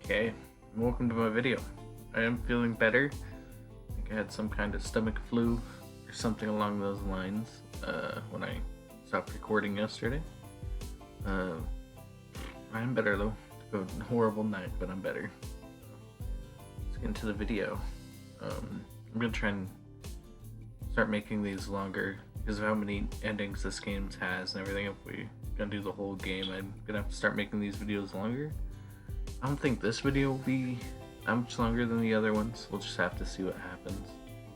Okay, welcome to my video. I am feeling better. I think I had some kind of stomach flu or something along those lines when I stopped recording yesterday. I'm better though. It's been a horrible night, but I'm better. Let's get into the video. I'm gonna try and start making these longer because of how many endings this game has and everything. If we're gonna do the whole game, I'm gonna have to start making these videos longer. I don't think this video will be that much longer than the other ones. We'll just have to see what happens.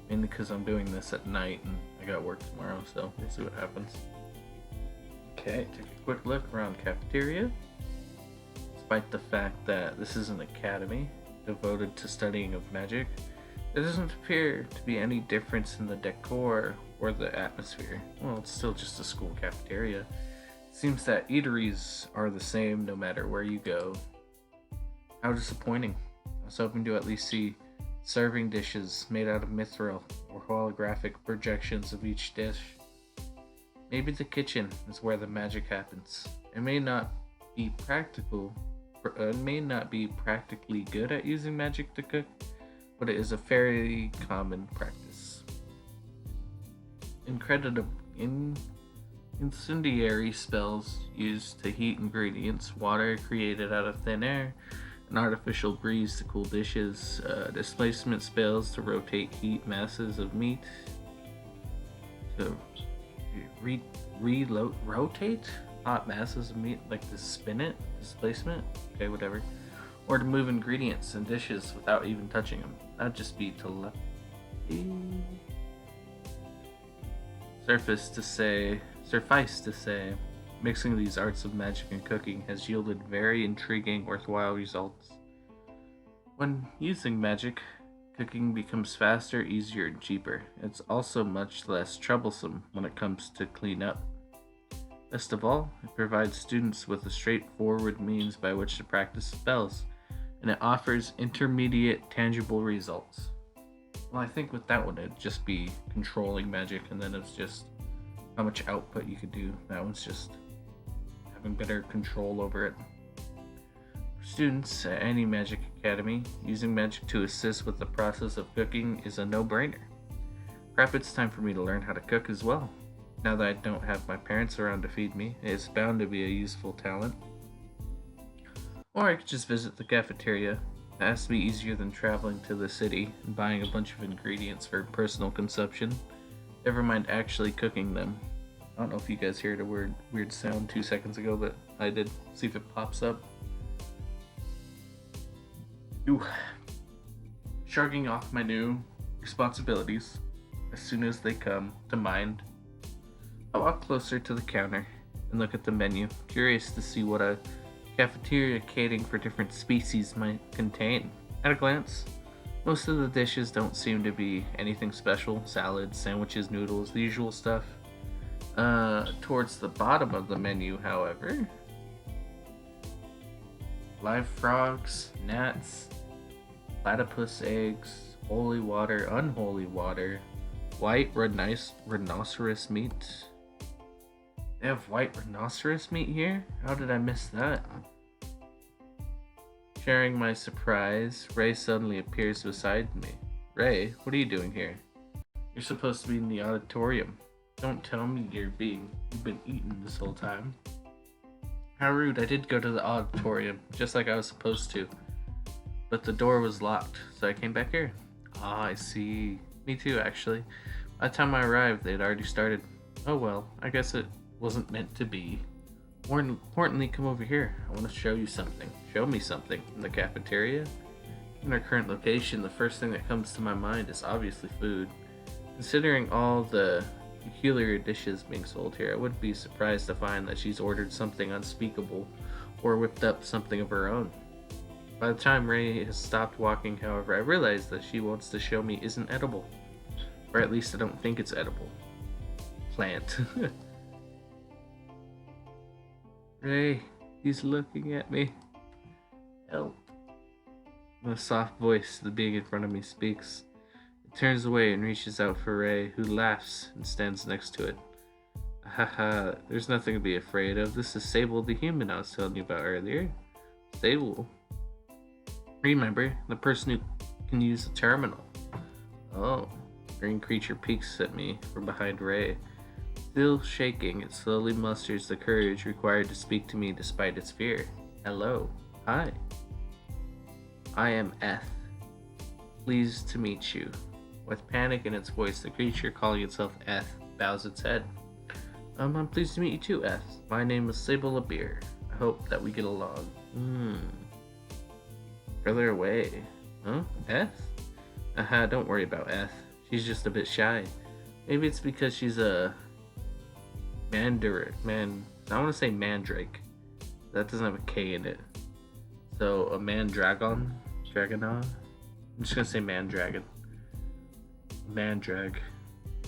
Mainly because I'm doing this at night and I got work tomorrow, so we'll see what happens. Okay, take a quick look around the cafeteria. Despite the fact that this is an academy devoted to studying of magic, there doesn't appear to be any difference in the decor or the atmosphere. Well, it's still just a school cafeteria. It seems that eateries are the same no matter where you go. How disappointing. I was hoping to at least see serving dishes made out of mithril or holographic projections of each dish. Maybe the kitchen is where the magic happens. It may not be practically good at using magic to cook, but it is a fairly common practice. Incendiary spells used to heat ingredients, water created out of thin air, an artificial breeze to cool dishes, displacement spells to rotate heat masses of meat, to rotate hot masses of meat, like to spin it, displacement, okay, whatever, or to move ingredients and dishes without even touching them. That'd just be telepathy. Suffice to say, mixing these arts of magic and cooking has yielded very intriguing, worthwhile results. When using magic, cooking becomes faster, easier, and cheaper. It's also much less troublesome when it comes to clean up. Best of all, it provides students with a straightforward means by which to practice spells, and it offers intermediate, tangible results. Well, I think with that one, it'd just be controlling magic, and then it's just how much output you could do. That one's just having better control over it. For students at any magic academy, using magic to assist with the process of cooking is a no-brainer. Perhaps it's time for me to learn how to cook as well. Now that I don't have my parents around to feed me, it's bound to be a useful talent. Or I could just visit the cafeteria. It has to be easier than traveling to the city and buying a bunch of ingredients for personal consumption. Never mind actually cooking them. I don't know if you guys heard a weird sound 2 seconds ago, but I did. See if it pops up. Ooh. Shrugging off my new responsibilities as soon as they come to mind. I walk closer to the counter and look at the menu, curious to see what a cafeteria catering for different species might contain. At a glance, most of the dishes don't seem to be anything special. Salads, sandwiches, noodles, the usual stuff. Towards the bottom of the menu, however, live frogs, gnats, platypus eggs, holy water, unholy water, white rhinoceros meat. They have white rhinoceros meat here? How did I miss that? Sharing my surprise, Ray suddenly appears beside me. Ray, what are you doing here? You're supposed to be in the auditorium. Don't tell me you've been eating this whole time. How rude, I did go to the auditorium, just like I was supposed to. But the door was locked, so I came back here. Ah, I see. Me too, actually. By the time I arrived, they'd already started. Oh well, I guess it wasn't meant to be. More importantly, come over here. I want to show you something. Show me something. In the cafeteria? In our current location, the first thing that comes to my mind is obviously food. Considering all the peculiar dishes being sold here, I wouldn't be surprised to find that she's ordered something unspeakable or whipped up something of her own. By the time Ray has stopped walking, however, I realize that she wants to show me isn't edible. Or at least I don't think it's edible. Plant. Ray, he's looking at me. Help. The soft voice, the being in front of me, speaks. It turns away and reaches out for Ray, who laughs and stands next to it. Haha, there's nothing to be afraid of. This is Sable the human I was telling you about earlier. Sable. Remember, the person who can use the terminal. Oh, green creature peeks at me from behind Ray. Still shaking, it slowly musters the courage required to speak to me despite its fear. Hello. Hi. I am Eth. Pleased to meet you. With panic in its voice, the creature calling itself Eth bows its head. I'm pleased to meet you too, Eth. My name is Sable. I hope that we get along. Further away. Huh? Eth? Aha, don't worry about Eth. She's just a bit shy. Maybe it's because she's a I want to say mandrake. That doesn't have a K in it. So a mandragon? Dragonon? I'm just gonna say mandragon. Mandrag.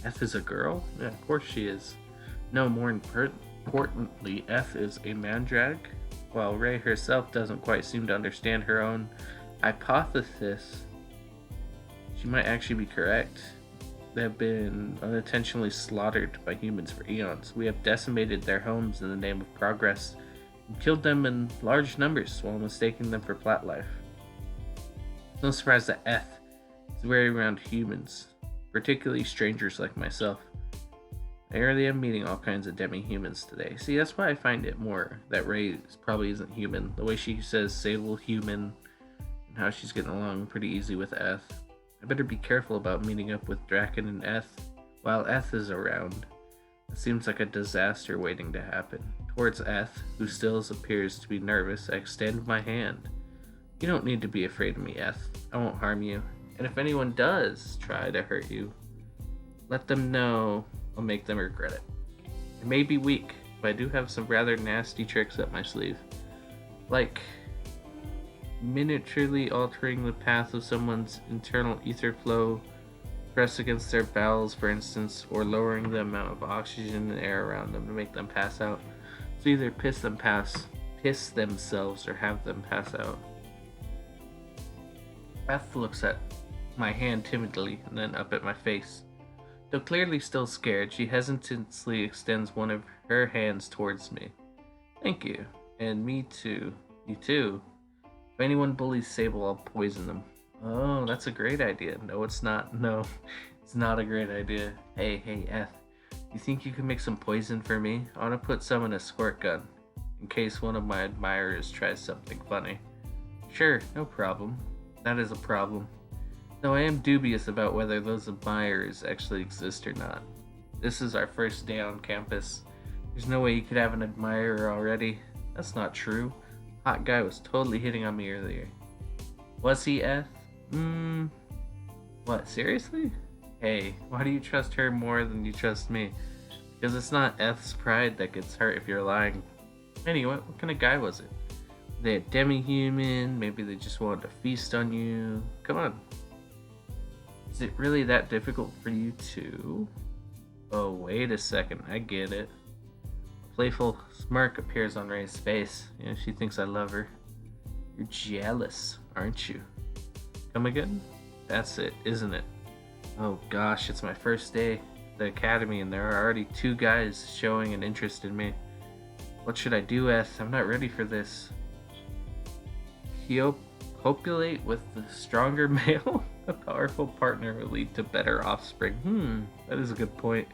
Eth is a girl? Yeah, of course she is. No, more importantly, Eth is a mandrag. While Ray herself doesn't quite seem to understand her own hypothesis, she might actually be correct. They have been unintentionally slaughtered by humans for eons. We have decimated their homes in the name of progress and killed them in large numbers while mistaking them for plant life. It's no surprise that Eth is wary around humans, particularly strangers like myself. I already am meeting all kinds of demi-humans today. See, that's why I find it more that Ray probably isn't human. The way she says Sable human and how she's getting along pretty easy with Eth. I better be careful about meeting up with Draken and Eth while Eth is around. It seems like a disaster waiting to happen. Towards Eth, who still appears to be nervous, I extend my hand. You don't need to be afraid of me, Eth. I won't harm you. And if anyone does try to hurt you, let them know I'll make them regret it. I may be weak, but I do have some rather nasty tricks up my sleeve. Like miniaturely altering the path of someone's internal ether flow, press against their bowels, for instance, or lowering the amount of oxygen in the air around them to make them pass out. So either piss themselves or have them pass out. Beth looks at my hand timidly and then up at my face. Though clearly still scared, she hesitantly extends one of her hands towards me. Thank you. And me too. You too. If anyone bullies Sable, I'll poison them. Oh, that's a great idea. No, it's not. No, it's not a great idea. Hey, Eth. You think you can make some poison for me? I want to put some in a squirt gun, in case one of my admirers tries something funny. Sure, no problem. That is a problem. Though I am dubious about whether those admirers actually exist or not. This is our first day on campus. There's no way you could have an admirer already. That's not true. Hot guy was totally hitting on me earlier. Was he, Eth? What, seriously? Hey, why do you trust her more than you trust me? Because it's not Eth's pride that gets hurt if you're lying. Anyway, what kind of guy was it? Were they a demi-human? Maybe they just wanted to feast on you? Come on. Is it really that difficult for you to? Oh, wait a second. I get it. A playful smirk appears on Ray's face. Yeah, she thinks I love her. You're jealous, aren't you? Come again? That's it, isn't it? Oh gosh, it's my first day at the academy and there are already 2 guys showing an interest in me. What should I do, Eth? I'm not ready for this. Copulate with the stronger male? A powerful partner will lead to better offspring. That is a good point.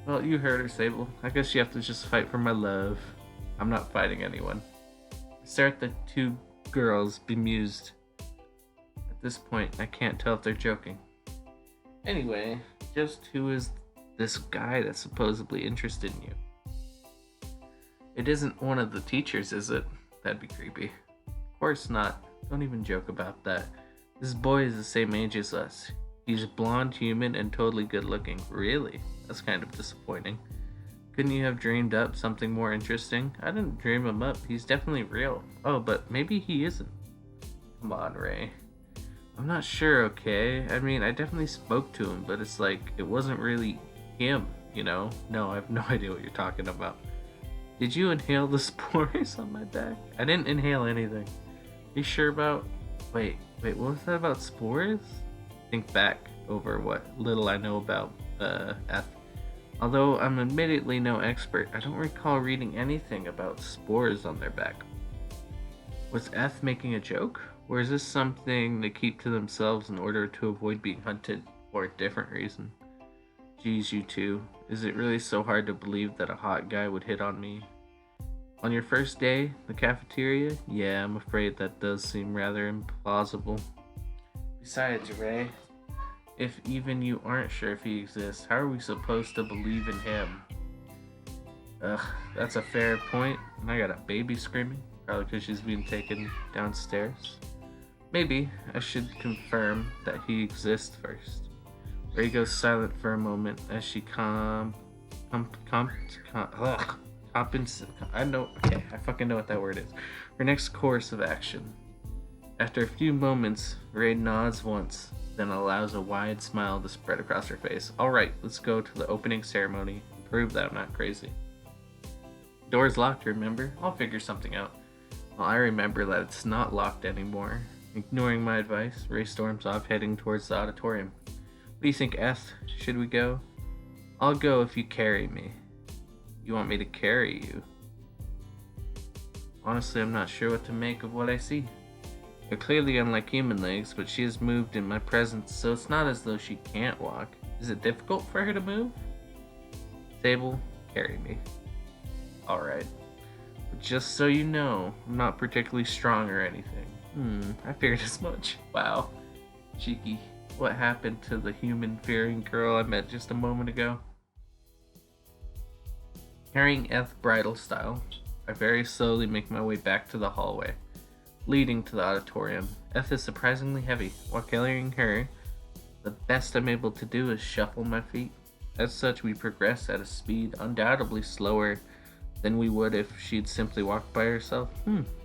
Well, you heard her, Sable. I guess you have to just fight for my love. I'm not fighting anyone. I stare at the 2 girls, bemused. At this point, I can't tell if they're joking. Anyway, just who is this guy that's supposedly interested in you? It isn't one of the teachers, is it? That'd be creepy. Of course not. Don't even joke about that. This boy is the same age as us. He's blonde, human, and totally good looking. Really? That's kind of disappointing. Couldn't you have dreamed up something more interesting? I didn't dream him up. He's definitely real. Oh, but maybe he isn't. Come on, Ray. I'm not sure, okay? I mean, I definitely spoke to him, but it's like, it wasn't really him, you know? No, I have no idea what you're talking about. Did you inhale the spores on my back? I didn't inhale anything. Are you sure about... Wait, what was that about spores? Think back over what little I know about Eth. Although I'm admittedly no expert, I don't recall reading anything about spores on their back. Was Eth making a joke? Or is this something they keep to themselves in order to avoid being hunted for a different reason? Geez, you two. Is it really so hard to believe that a hot guy would hit on me? On your first day, the cafeteria? Yeah, I'm afraid that does seem rather implausible. Besides, Ray, if even you aren't sure if he exists, how are we supposed to believe in him? Ugh, that's a fair point. And I got a baby screaming, probably because she's being taken downstairs. Maybe I should confirm that he exists first. Ray goes silent for a moment as she I know. Okay, I fucking know what that word is. Her next course of action. After a few moments, Ray nods once, then allows a wide smile to spread across her face. Alright, let's go to the opening ceremony and prove that I'm not crazy. Door's locked, remember? I'll figure something out. Well, I remember that it's not locked anymore. Ignoring my advice, Ray storms off, heading towards the auditorium. What do you think, Eth? Should we go? I'll go if you carry me. You want me to carry you? Honestly, I'm not sure what to make of what I see. They're clearly unlike human legs, but she has moved in my presence, so it's not as though she can't walk. Is it difficult for her to move? Sable, carry me. Alright. But just so you know, I'm not particularly strong or anything. I figured as much. Wow. Cheeky. What happened to the human-fearing girl I met just a moment ago? Carrying Eth bridal style, I very slowly make my way back to the hallway, leading to the auditorium. Eth is surprisingly heavy. While carrying her, the best I'm able to do is shuffle my feet. As such, we progress at a speed undoubtedly slower than we would if she'd simply walked by herself.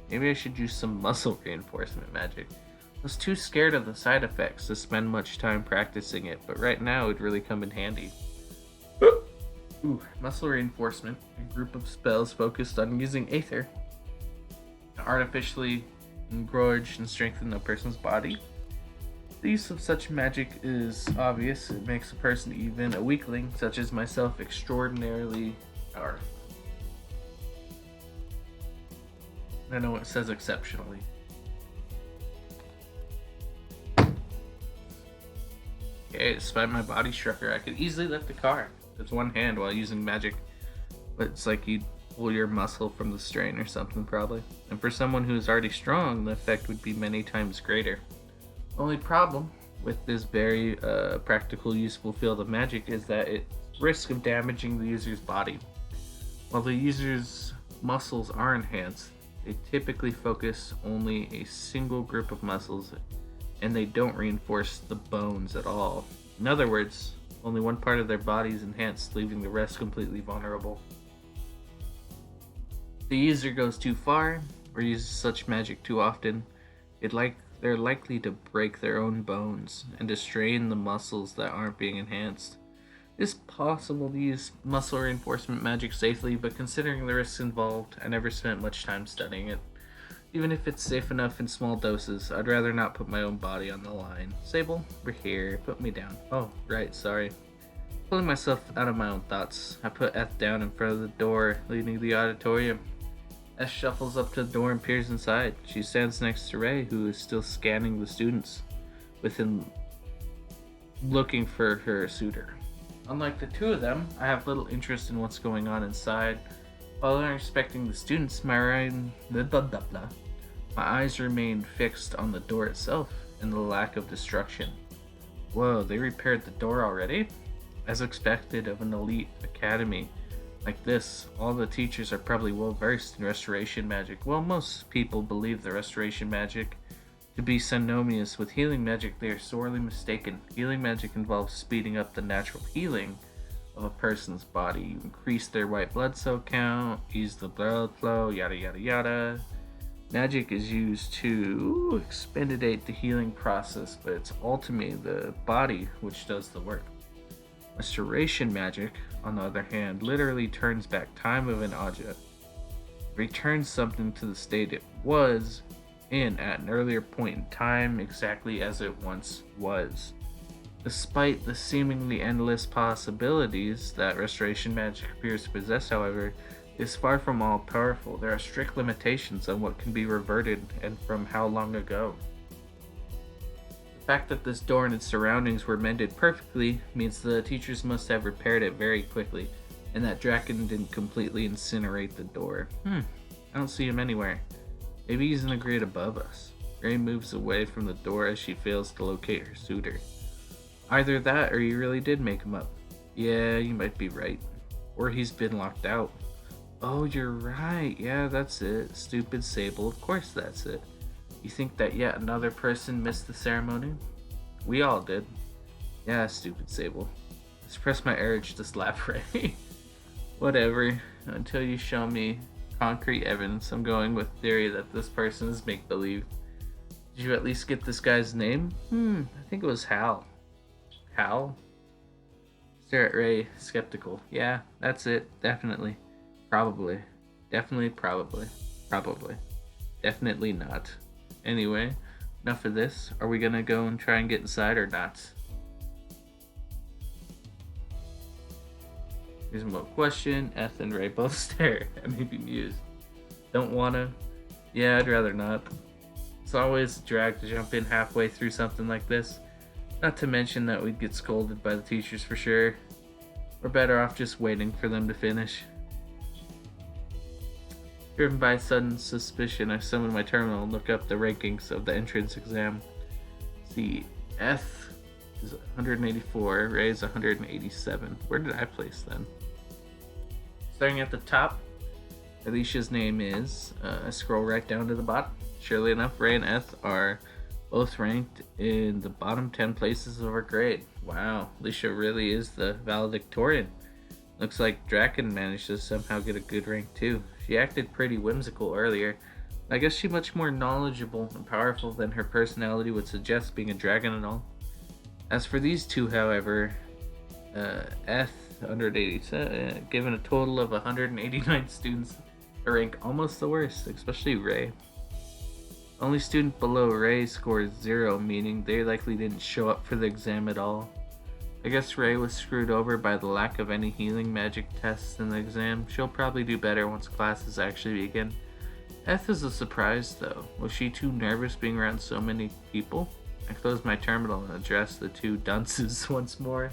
Maybe I should use some muscle reinforcement magic. I was too scared of the side effects to spend much time practicing it, but right now it'd really come in handy. Muscle reinforcement, a group of spells focused on using aether to artificially engorge and strengthen a person's body. The use of such magic is obvious. It makes a person, even a weakling such as myself, extraordinarily powerful. I know it says exceptionally. Okay, despite my body structure, I could easily lift a car with one hand while using magic. But it's like you'd pull your muscle from the strain or something, probably. And for someone who is already strong, the effect would be many times greater. Only problem with this very practical, useful field of magic is that its risk of damaging the user's body. While the user's muscles are enhanced, they typically focus only a single group of muscles, and they don't reinforce the bones at all. In other words, only one part of their body is enhanced, leaving the rest completely vulnerable. If the user goes too far, or uses such magic too often, they're likely to break their own bones, and to strain the muscles that aren't being enhanced. It's possible to use muscle reinforcement magic safely, but considering the risks involved, I never spent much time studying it. Even if it's safe enough in small doses, I'd rather not put my own body on the line. Sable, we're here. Put me down. Oh, right, sorry. Pulling myself out of my own thoughts, I put Eth down in front of the door leading to the auditorium. Eth shuffles up to the door and peers inside. She stands next to Ray, who is still scanning the students, with him looking for her suitor. Unlike the two of them, I have little interest in what's going on inside. While I'm inspecting the students, my eyes remain fixed on the door itself and the lack of destruction. Whoa, they repaired the door already? As expected of an elite academy like this, all the teachers are probably well versed in restoration magic. Well, most people believe the restoration magic to be synonymous with healing magic. They are sorely mistaken. Healing magic involves speeding up the natural healing of a person's body. You increase their white blood cell count, ease the blood flow, yada yada yada. Magic is used to expedite the healing process, but it's ultimately the body which does the work. Restoration magic, on the other hand, literally turns back time of an object, returns something to the state it was in at an earlier point in time, exactly as it once was. Despite the seemingly endless possibilities that restoration magic appears to possess, however, is far from all powerful. There are strict limitations on what can be reverted and from how long ago. The fact that this door and its surroundings were mended perfectly means the teachers must have repaired it very quickly, and that Draken didn't completely incinerate the door. I don't see him anywhere. Maybe he's in the grade above us. Ray moves away from the door as she fails to locate her suitor. Either that or you really did make him up. Yeah, you might be right. Or he's been locked out. Oh, you're right. Yeah, that's it. Stupid Sable. Of course that's it. You think that yet another person missed the ceremony? We all did. Yeah, stupid Sable. I suppressed my urge to slap Ray. Whatever. Until you show me concrete evidence, I'm going with theory that this person is make-believe. Did you at least get this guy's name? I think it was Hal. Hal? Stare at Ray, skeptical. Yeah, that's it. Definitely. Probably. Definitely, probably. Probably. Definitely not. Anyway, enough of this. Are we gonna go and try and get inside or not? Reasonable question. Eth and Ray both stare at me bemused. Don't wanna? Yeah, I'd rather not. It's always a drag to jump in halfway through something like this. Not to mention that we'd get scolded by the teachers for sure. We're better off just waiting for them to finish. Driven by sudden suspicion, I summon my terminal and look up the rankings of the entrance exam. See, Eth is 184, Ray is 187. Where did I place them? Starting at the top, Alicia's name is. I scroll right down to the bottom. Surely enough, Ray and Eth are both ranked in the bottom 10 places of our grade. Wow, Alicia really is the valedictorian. Looks like Draken managed to somehow get a good rank too. She acted pretty whimsical earlier. I guess she's much more knowledgeable and powerful than her personality would suggest, being a dragon and all. As for these two, however, Eth, 187, given a total of 189 students, a rank almost the worst, especially Ray. Only student below Ray scores 0, meaning they likely didn't show up for the exam at all. I guess Ray was screwed over by the lack of any healing magic tests in the exam. She'll probably do better once classes actually begin. Eth is a surprise though. Was she too nervous being around so many people? I close my terminal and address the two dunces once more.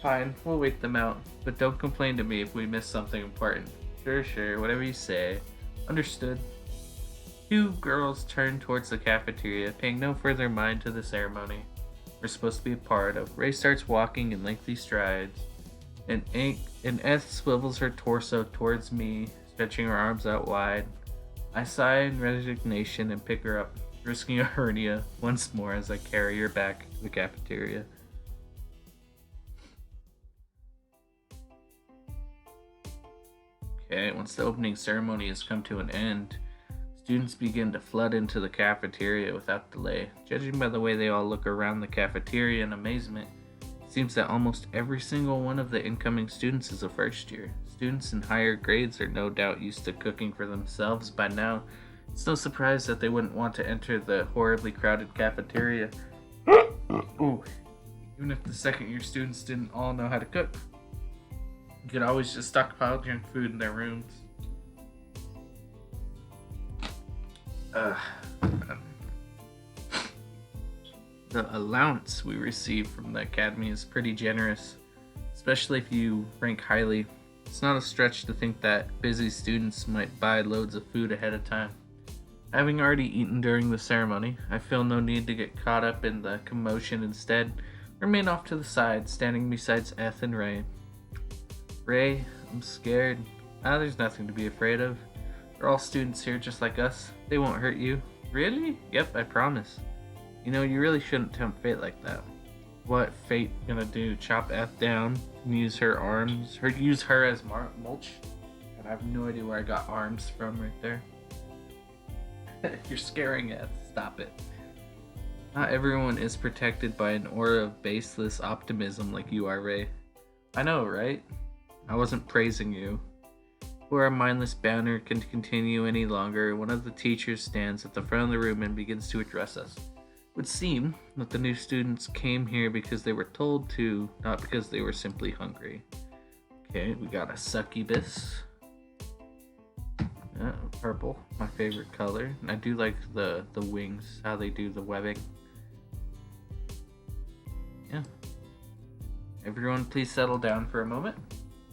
Fine, we'll wait them out, but don't complain to me if we miss something important. Sure, whatever you say. Understood. Two girls turn towards the cafeteria, paying no further mind to the ceremony we're supposed to be a part of. Ray starts walking in lengthy strides, and Eth swivels her torso towards me, stretching her arms out wide. I sigh in resignation and pick her up, risking a hernia once more as I carry her back to the cafeteria. Okay, once the opening ceremony has come to an end, students begin to flood into the cafeteria without delay. Judging by the way they all look around the cafeteria in amazement, it seems that almost every single one of the incoming students is a first year. Students in higher grades are no doubt used to cooking for themselves by now. It's no surprise that they wouldn't want to enter the horribly crowded cafeteria. Ooh. Even if the second year students didn't all know how to cook. You could always just stockpile junk food in their rooms. The allowance we receive from the academy is pretty generous, especially if you rank highly. It's not a stretch to think that busy students might buy loads of food ahead of time. Having already eaten during the ceremony, I feel no need to get caught up in the commotion. Instead, remain off to the side, standing beside Eth and Ray. Ray, I'm scared. There's nothing to be afraid of. They're all students here just like us. They won't hurt you. Really? Yep, I promise. You know, you really shouldn't tempt fate like that. What fate gonna do? Chop Eth down and use her arms? Use her as mulch? And I have no idea where I got arms from right there. You're scaring Eth. Stop it. Not everyone is protected by an aura of baseless optimism like you are, Ray. I know, right? I wasn't praising you. Before our mindless banner can continue any longer, one of the teachers stands at the front of the room and begins to address us. It would seem that the new students came here because they were told to, not because they were simply hungry. Okay, we got a succubus. Purple, my favorite color. And I do like the wings, how they do the webbing. Yeah. Everyone please settle down for a moment.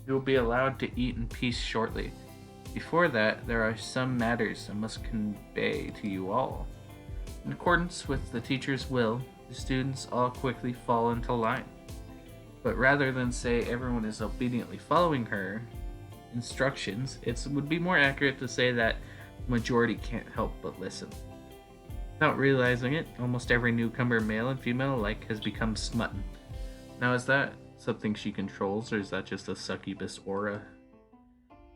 You will be allowed to eat in peace shortly. Before that, there are some matters I must convey to you all. In accordance with the teacher's will, the students all quickly fall into line. But rather than say everyone is obediently following her instructions, it would be more accurate to say that the majority can't help but listen. Without realizing it, almost every newcomer, male and female alike, has become smitten. Now, is that something she controls, or is that just a succubus aura?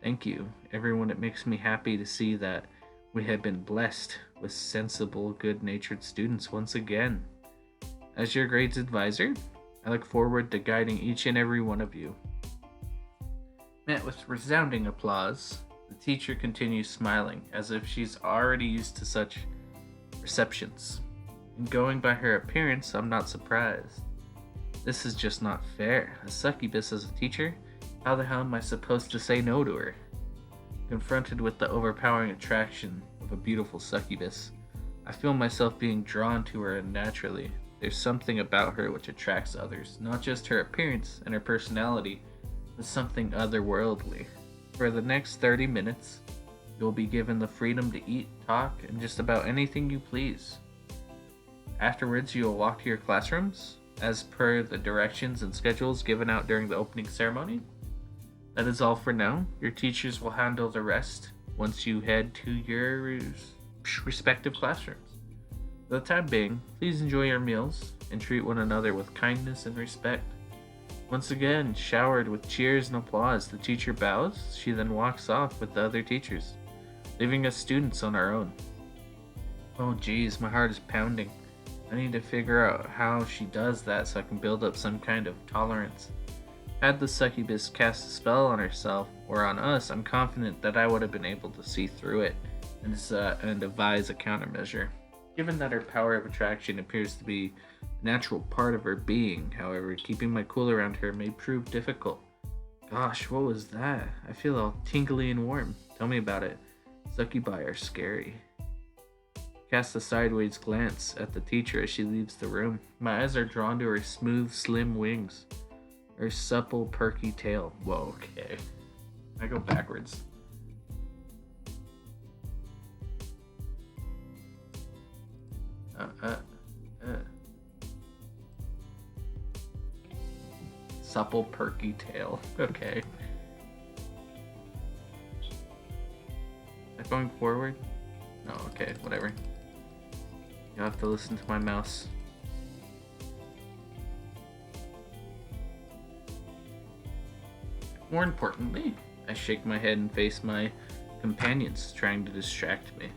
Thank you, everyone. It makes me happy to see that we have been blessed with sensible, good-natured students once again. As your grades advisor, I look forward to guiding each and every one of you. Met with resounding applause, the teacher continues smiling, as if she's already used to such receptions. And going by her appearance, I'm not surprised. This is just not fair. A succubus as a teacher? How the hell am I supposed to say no to her? Confronted with the overpowering attraction of a beautiful succubus, I feel myself being drawn to her unnaturally. There's something about her which attracts others, not just her appearance and her personality, but something otherworldly. For the next 30 minutes, you'll be given the freedom to eat, talk, and just about anything you please. Afterwards, you'll walk to your classrooms, as per the directions and schedules given out during the opening ceremony. That is all for now. Your teachers will handle the rest once you head to your respective classrooms. For the time being, please enjoy your meals and treat one another with kindness and respect. Once again, showered with cheers and applause, the teacher bows. She then walks off with the other teachers, leaving us students on our own. Oh geez, my heart is pounding. I need to figure out how she does that so I can build up some kind of tolerance. Had the succubus cast a spell on herself or on us, I'm confident that I would have been able to see through it and devise a countermeasure. Given that her power of attraction appears to be a natural part of her being, however, keeping my cool around her may prove difficult. Gosh, what was that? I feel all tingly and warm. Tell me about it. Succubi are scary. Cast a sideways glance at the teacher as she leaves the room. My eyes are drawn to her smooth, slim wings, her supple, perky tail. Whoa, okay. I go backwards. Supple, perky tail. Okay. Is that going forward? No, okay, whatever. You'll have to listen to my mouse. More importantly, I shake my head and face my companions, trying to distract me.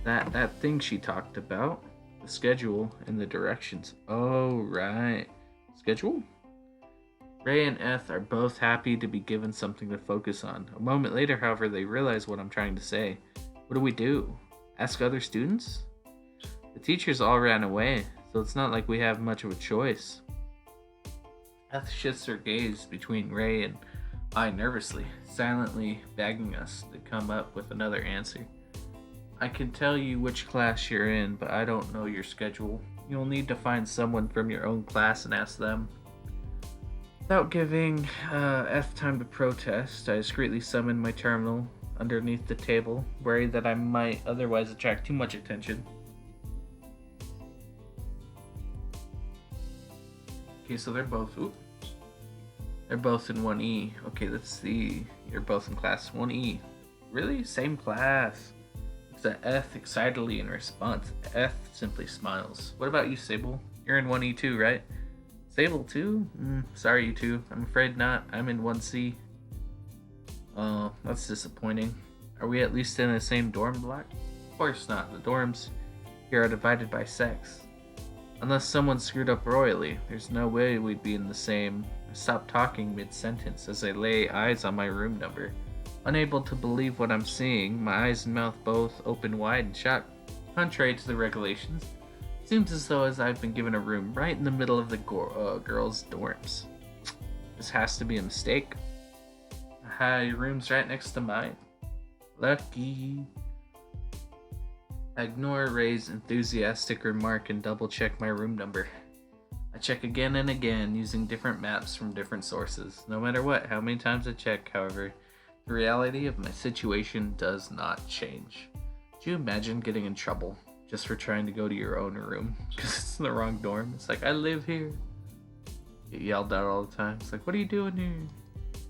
That thing she talked about, the schedule and the directions. Oh, right. Schedule? Ray and Eth are both happy to be given something to focus on. A moment later, however, they realize what I'm trying to say. What do we do? Ask other students? The teachers all ran away, so it's not like we have much of a choice. Eth shifts her gaze between Ray and I nervously, silently begging us to come up with another answer. I can tell you which class you're in, but I don't know your schedule. You'll need to find someone from your own class and ask them. Without giving F time to protest, I discreetly summon my terminal underneath the table, worried that I might otherwise attract too much attention. Okay, so they're both in 1E. Okay, let's see. You're both in class 1E. Really? Same class. Looks at Eth excitedly in response. Eth simply smiles. What about you, Sable? You're in 1E too, right? Sable too? Sorry, you two. I'm afraid not. I'm in 1C. Oh, that's disappointing. Are we at least in the same dorm block? Of course not. The dorms here are divided by sex. Unless someone screwed up royally, there's no way we'd be in the same. I stop talking mid-sentence as I lay eyes on my room number. Unable to believe what I'm seeing, my eyes and mouth both open wide and shut. Contrary to the regulations, it seems as though I've been given a room right in the middle of the girls' dorms. This has to be a mistake. Aha, your room's right next to mine. Lucky. I ignore Ray's enthusiastic remark and double check my room number. I check again and again using different maps from different sources. No matter how many times I check, however, the reality of my situation does not change. Do you imagine getting in trouble just for trying to go to your own room because it's in the wrong dorm? It's like, I live here. Get yelled at all the time. It's like, what are you doing here?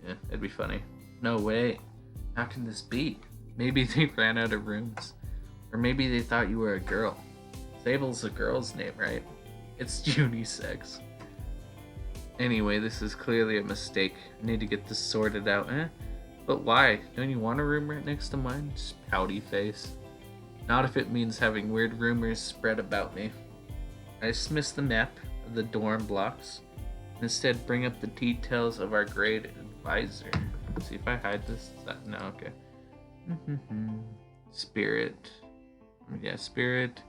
Yeah, it'd be funny. No way. How can this be? Maybe they ran out of rooms. Or maybe they thought you were a girl. Sable's a girl's name, right? It's unisex. Anyway, this is clearly a mistake. I need to get this sorted out. But why? Don't you want a room right next to mine? Just pouty face. Not if it means having weird rumors spread about me. I dismiss the map of the dorm blocks and instead bring up the details of our grade advisor. Let's see if I hide this. No, okay. Spirit. Yeah, spirit.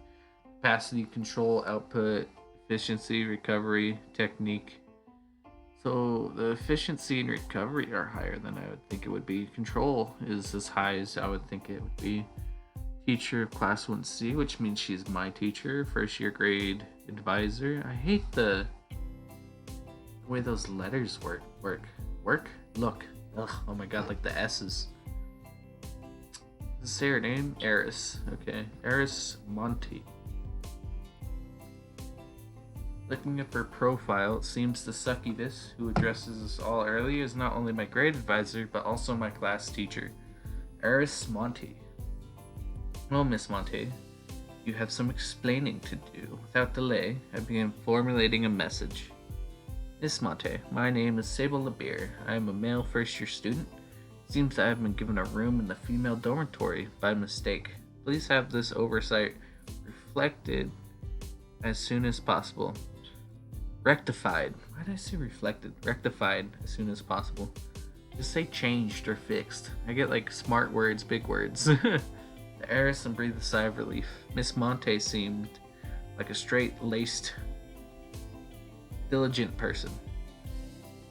Capacity, control, output, efficiency, recovery, technique. So the efficiency and recovery are higher than I would think it would be. Control is as high as I would think it would be. Teacher of class 1C, which means she's my teacher. First year grade advisor. I hate the way those letters work? Look. Ugh, oh my god, like the S's. Let's say her name? Eris. Okay. Eris Monty. Looking up her profile, it seems the Succubus, who addresses us all early, is not only my grade advisor, but also my class teacher. Eris Monty. Well, Miss Monty, you have some explaining to do. Without delay, I begin formulating a message. Miss Monty, my name is Sable. I am a male first-year student. It seems that I have been given a room in the female dormitory by mistake. Please have this oversight reflected as soon as possible. Rectified. Why did I say reflected? Rectified as soon as possible. Just say changed or fixed. I get like smart words, big words. The heiress and breathed a sigh of relief. Miss Monte seemed like a straight-laced, diligent person.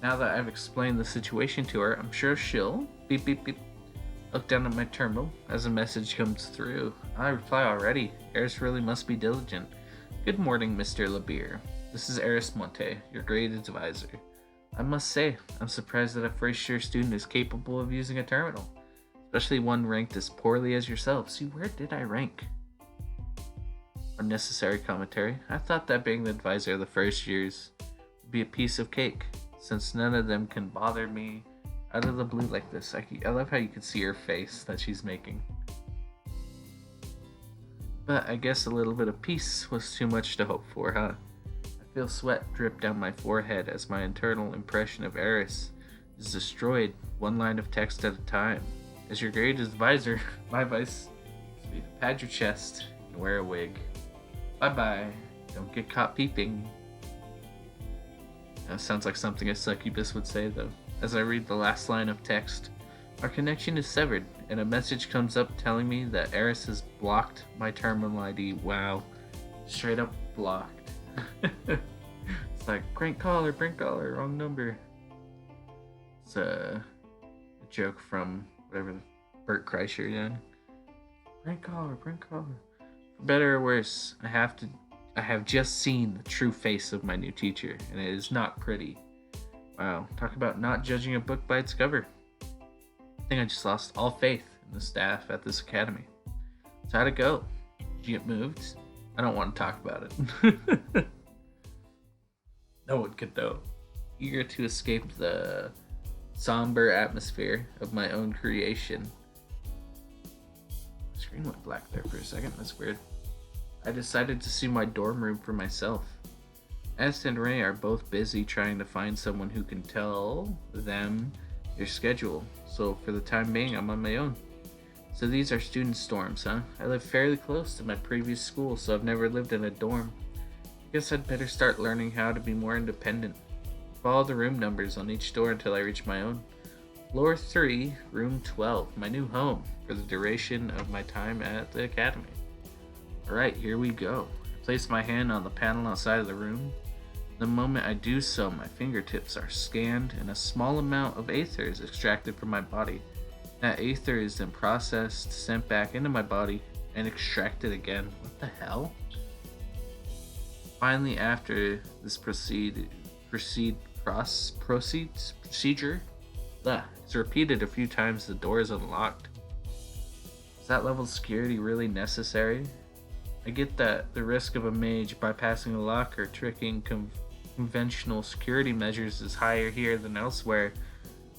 Now that I've explained the situation to her, I'm sure she'll beep beep beep look down at my terminal as a message comes through. I reply already. Eris really must be diligent. Good morning, Mr. Labir. This is Eris Monte, your grade advisor. I must say, I'm surprised that a first-year student is capable of using a terminal, especially one ranked as poorly as yourself. See, where did I rank? Unnecessary commentary. I thought that being the advisor of the first years would be a piece of cake, since none of them can bother me out of the blue like this. I love how you can see her face that she's making. But I guess a little bit of peace was too much to hope for, huh? I feel sweat drip down my forehead as my internal impression of Eris is destroyed, one line of text at a time. As your grade advisor, my advice is to pad your chest and wear a wig. Bye-bye. Don't get caught peeping. That sounds like something a succubus would say, though. As I read the last line of text, our connection is severed, and a message comes up telling me that Eris has blocked my terminal ID. Wow. Straight up blocked. It's like, prank caller, wrong number. It's a joke from whatever, Bert Kreischer, yeah. Prank caller. For better or worse, I have just seen the true face of my new teacher, and it is not pretty. Wow, talk about not judging a book by its cover. I think I just lost all faith in the staff at this academy. So how'd it go? Did you get moved? I don't want to talk about it. No one could though. Eager to escape the somber atmosphere of my own creation. The screen went black there for a second, that's weird. I decided to see my dorm room for myself. Est and Ray are both busy trying to find someone who can tell them their schedule, so for the time being I'm on my own. So these are student dorms, huh? I live fairly close to my previous school, so I've never lived in a dorm. I guess I'd better start learning how to be more independent. Follow the room numbers on each door until I reach my own. Floor 3, room 12, my new home for the duration of my time at the academy. Alright, here we go. I place my hand on the panel outside of the room. The moment I do so, my fingertips are scanned and a small amount of aether is extracted from my body. That aether is then processed, sent back into my body, and extracted again. What the hell? Finally, after this procedure is repeated a few times, the door is unlocked. Is that level of security really necessary? I get that the risk of a mage bypassing a lock or tricking conventional security measures is higher here than elsewhere,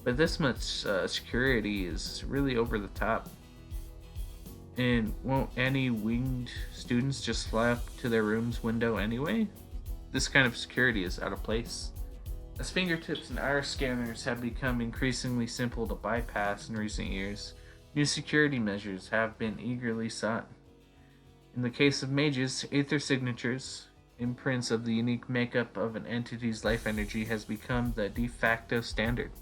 but this much security is really over the top. And won't any winged students just fly up to their room's window anyway? This kind of security is out of place. As fingertips and iris scanners have become increasingly simple to bypass in recent years, new security measures have been eagerly sought. In the case of mages, aether signatures, imprints of the unique makeup of an entity's life energy, has become the de facto standard.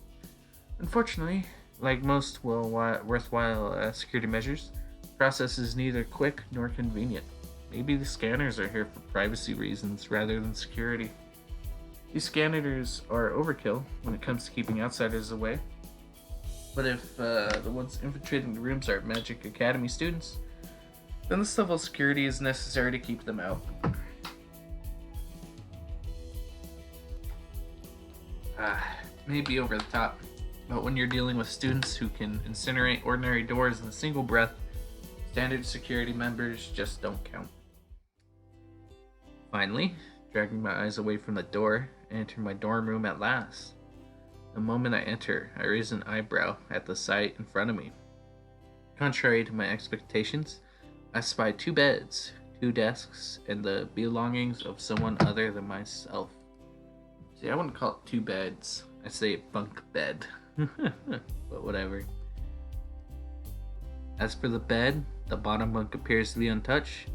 Unfortunately, like most worthwhile security measures, the process is neither quick nor convenient. Maybe the scanners are here for privacy reasons rather than security. These scanners are overkill when it comes to keeping outsiders away. But if the ones infiltrating the rooms are Magic Academy students, then this level of security is necessary to keep them out. Maybe over the top, but when you're dealing with students who can incinerate ordinary doors in a single breath, standard security members just don't count. Finally, dragging my eyes away from the door, I enter my dorm room at last. The moment I enter, I raise an eyebrow at the sight in front of me. Contrary to my expectations, I spy 2 beds, 2 desks, and the belongings of someone other than myself. See, I wouldn't call it 2 beds. I say bunk bed. But whatever. As for the bed, the bottom bunk appears to be untouched,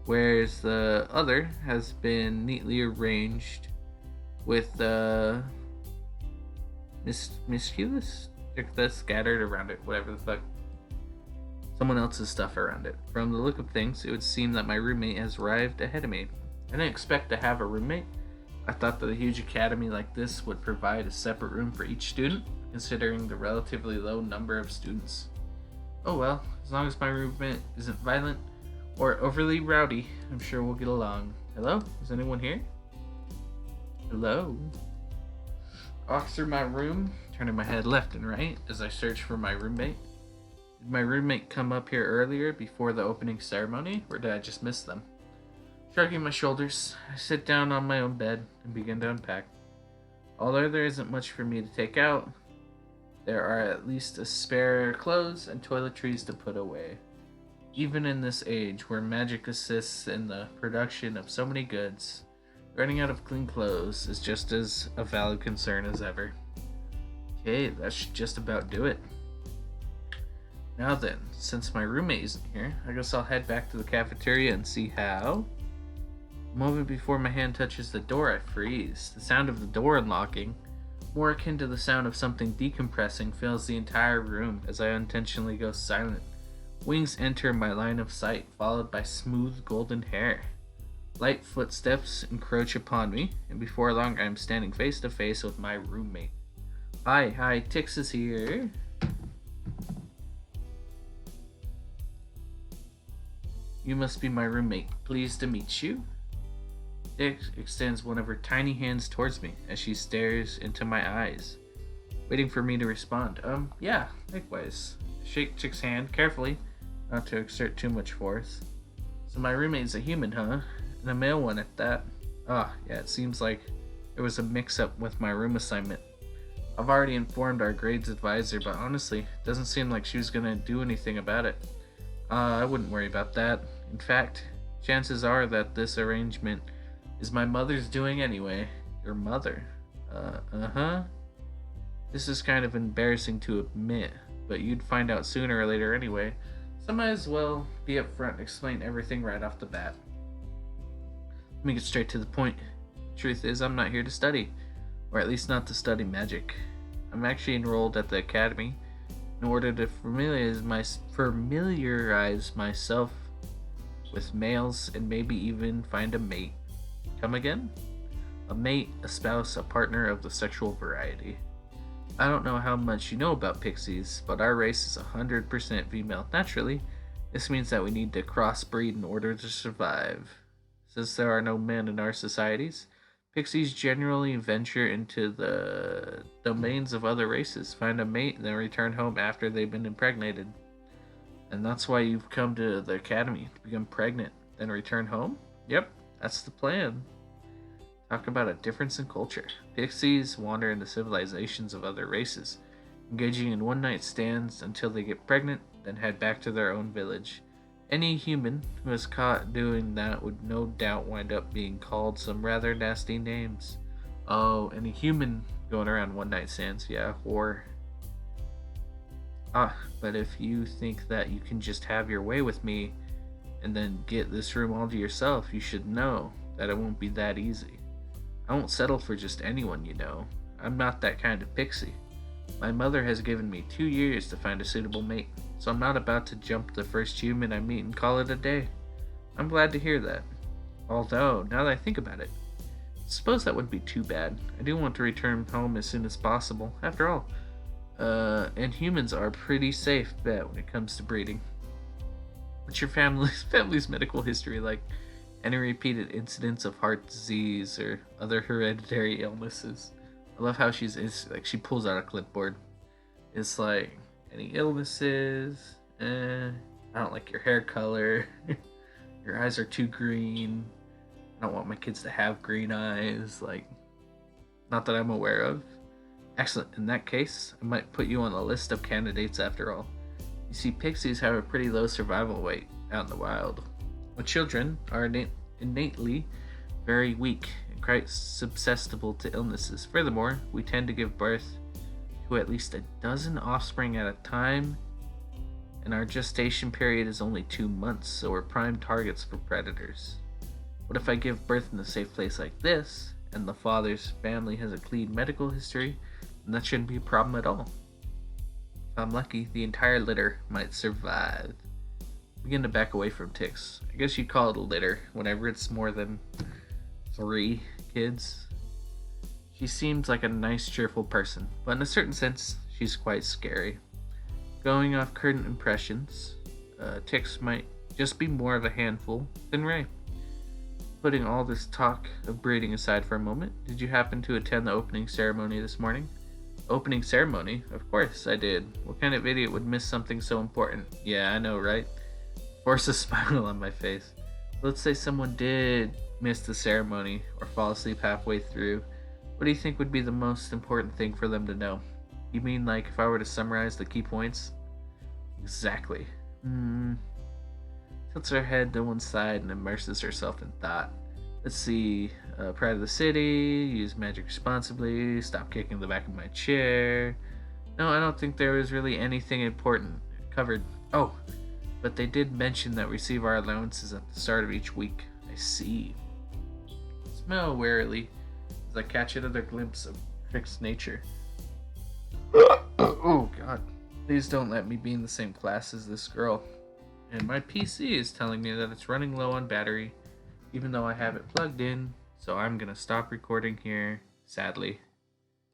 whereas the other has been neatly arranged with miscuous that's scattered around it, whatever the fuck. Someone else's stuff around it. From the look of things, it would seem that my roommate has arrived ahead of me. I didn't expect to have a roommate. I thought that a huge academy like this would provide a separate room for each student, considering the relatively low number of students. Oh well, as long as my roommate isn't violent or overly rowdy, I'm sure we'll get along. Hello? Is anyone here? Hello? I walk through my room, turning my head left and right as I search for my roommate. Did my roommate come up here earlier before the opening ceremony, or did I just miss them? Shrugging my shoulders, I sit down on my own bed and begin to unpack. Although there isn't much for me to take out, there are at least a spare clothes and toiletries to put away. Even in this age where magic assists in the production of so many goods, running out of clean clothes is just as a valid concern as ever. Okay, that should just about do it. Now then, since my roommate isn't here, I guess I'll head back to the cafeteria and see how. The moment before my hand touches the door, I freeze. The sound of the door unlocking, more akin to the sound of something decompressing, fills the entire room as I unintentionally go silent. Wings enter my line of sight, followed by smooth golden hair. Light footsteps encroach upon me, and before long I am standing face to face with my roommate. Hi, Tix is here. You must be my roommate. Pleased to meet you. Tix extends one of her tiny hands towards me as she stares into my eyes, waiting for me to respond. Yeah, likewise. Shake Chick's hand carefully, not to exert too much force. So my roommate's a human, huh? And a male one at that. Yeah, it seems like there was a mix-up with my room assignment. I've already informed our grades advisor, but honestly, it doesn't seem like she was gonna do anything about it. I wouldn't worry about that. In fact, chances are that this arrangement is my mother's doing anyway. Your mother? This is kind of embarrassing to admit, but you'd find out sooner or later anyway, so might as well be upfront and explain everything right off the bat. Let me get straight to the point. Truth is, I'm not here to study, or at least not to study magic. I'm actually enrolled at the academy in order to familiarize myself with males and maybe even find a mate. Come again? A mate, a spouse, a partner of the sexual variety. I don't know how much you know about pixies, but our race is 100% female. Naturally, this means that we need to crossbreed in order to survive. Since there are no men in our societies, pixies generally venture into the domains of other races, find a mate, and then return home after they've been impregnated. And that's why you've come to the academy to become pregnant, then return home? Yep, that's the plan. Talk about a difference in culture. Pixies wander into civilizations of other races, engaging in one night stands until they get pregnant, then head back to their own village. Any human who is caught doing that would no doubt wind up being called some rather nasty names. Oh, any human going around one night stands, yeah, or. But if you think that you can just have your way with me and then get this room all to yourself, you should know that it won't be that easy. I won't settle for just anyone, you know. I'm not that kind of pixie. My mother has given me 2 years to find a suitable mate, so I'm not about to jump the first human I meet and call it a day. I'm glad to hear that. Although, now that I think about it, I suppose that wouldn't be too bad. I do want to return home as soon as possible. After all, and humans are a pretty safe bet when it comes to breeding. What's your family's medical history like? Any repeated incidents of heart disease or other hereditary illnesses? I love how she pulls out a clipboard. It's like, any illnesses? I don't like your hair color. Your eyes are too green. I don't want my kids to have green eyes. Like, not that I'm aware of. Excellent. In that case, I might put you on the list of candidates after all. You see, pixies have a pretty low survival rate out in the wild. But children are innately very weak and quite susceptible to illnesses. Furthermore, we tend to give birth to at least a dozen offspring at a time, and our gestation period is only 2 months, so we're prime targets for predators. What if I give birth in a safe place like this, and the father's family has a clean medical history, then that shouldn't be a problem at all. If I'm lucky, the entire litter might survive. Begin to back away from ticks. I guess you'd call it a litter whenever it's more than 3 kids. She seems like a nice, cheerful person, but in a certain sense, she's quite scary. Going off current impressions, ticks might just be more of a handful than Ray. Putting all this talk of breeding aside for a moment, did you happen to attend the opening ceremony this morning? Opening ceremony? Of course I did. What kind of idiot would miss something so important? Yeah, I know, right? Force a smile on my face. Let's say someone did miss the ceremony or fall asleep halfway through. What do you think would be the most important thing for them to know? You mean like if I were to summarize the key points? Exactly. Tilts her head to one side and immerses herself in thought. Let's see. Proud of the city, use magic responsibly, stop kicking the back of my chair. No, I don't think there was really anything important covered. Oh, but they did mention that we receive our allowances at the start of each week. I see. Smell warily as I catch another glimpse of Crick's nature. Oh god. Please don't let me be in the same class as this girl. And my PC is telling me that it's running low on battery, even though I have it plugged in, so I'm gonna stop recording here, sadly.